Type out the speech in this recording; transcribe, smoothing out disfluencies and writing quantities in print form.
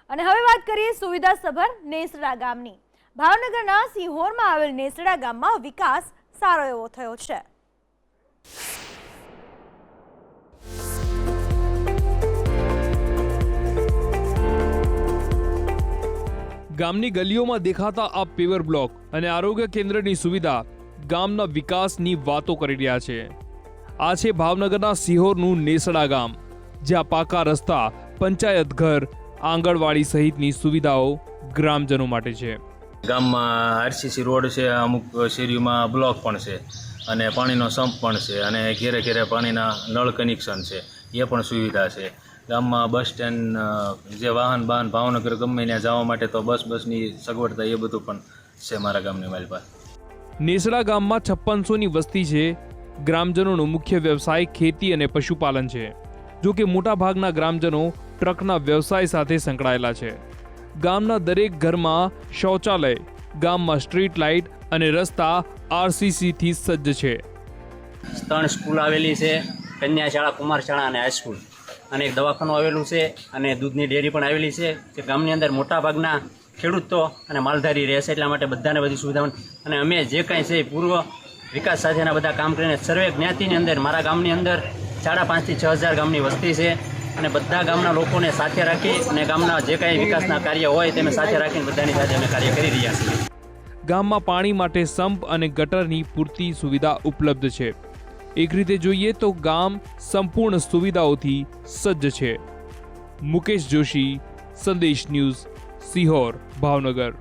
અને હવે વાત કરીએ સુવિધાસભર નેસડા ગામની। ભાવનગરના સિહોરમાં આવેલ નેસડા ગામમાં વિકાસ સારો એવો થયો છે। ગામની ગલીઓમાં દેખાતા આ પેવર બ્લોક અને આરોગ્ય કેન્દ્રની સુવિધા ગામના વિકાસની વાતો કરી રહ્યા છે। આ છે ભાવનગરના સિહોરનું નેસડા ગામ, જ્યાં પાકા રસ્તા, પંચાયત ઘર, આંગણવાડી સહિતની સુવિધાઓ ગ્રામજનો માટે છે। ગામમાં આરસીસી રોડ છે, અમુક શેરીઓમાં બ્લોક પણ છે અને પાણીનો સંપ પણ છે અને ઘેરે ઘેરે પાણીના નળ કનેક્શન છે, એ પણ સુવિધા છે। ગામમાં બસ સ્ટેન્ડ, જે વાહન ભાવનગર ગમે ત્યાં જવા માટે તો બસની સગવડતા એ બધું પણ છે મારા ગામની મારી પાસે। નેસડા ગામમાં 5600ની વસ્તી છે। ગ્રામજનોનો મુખ્ય વ્યવસાય ખેતી અને પશુપાલન છે। જો કે મોટા ભાગના ગ્રામજનો ટ્રકના વ્યવસાય સાથે સંકળાયેલા છે। ગામના દરેક ઘરમાં શૌચાલય, ગામમાં સ્ટ્રીટ લાઇટ અને રસ્તા આરસીસી થી સજ્જ છે। 3 સ્કૂલ આવેલી છે, કન્યા શાળા, કુમાર શાળા અને હાઈસ્કૂલ, અને એક દવાખાનું આવેલું છે અને દૂધની ડેરી પણ આવેલી છે। જે ગામની અંદર મોટા ભાગના ખેડૂતો અને માલધારી રહેશે, એટલા માટે બધાને બધી સુવિધાઓ અને અમે જે કાંઈ છે પૂર્વ વિકાસ સાથેના બધા કામ કરીને સર્વે જ્ઞાતિની અંદર મારા ગામની અંદર 5,500 થી 6,000 ગામની વસ્તી છે અને બધા ગામના લોકોને સાથે રાખી અને ગામના જે કાંઈ વિકાસના કાર્ય હોય તેને સાથે રાખીને બધાની સાથે અમે કાર્ય કરી રહ્યા છીએ। ગામમાં પાણી માટે સંપ અને ગટરની પૂરતી સુવિધા ઉપલબ્ધ છે। એક રીતે જોઈએ તો ગામ સંપૂર્ણ સુવિધાઓથી સજ્જ છે। મુકેશ જોશી, સંદેશ ન્યૂઝ, સિહોર, ભાવનગર।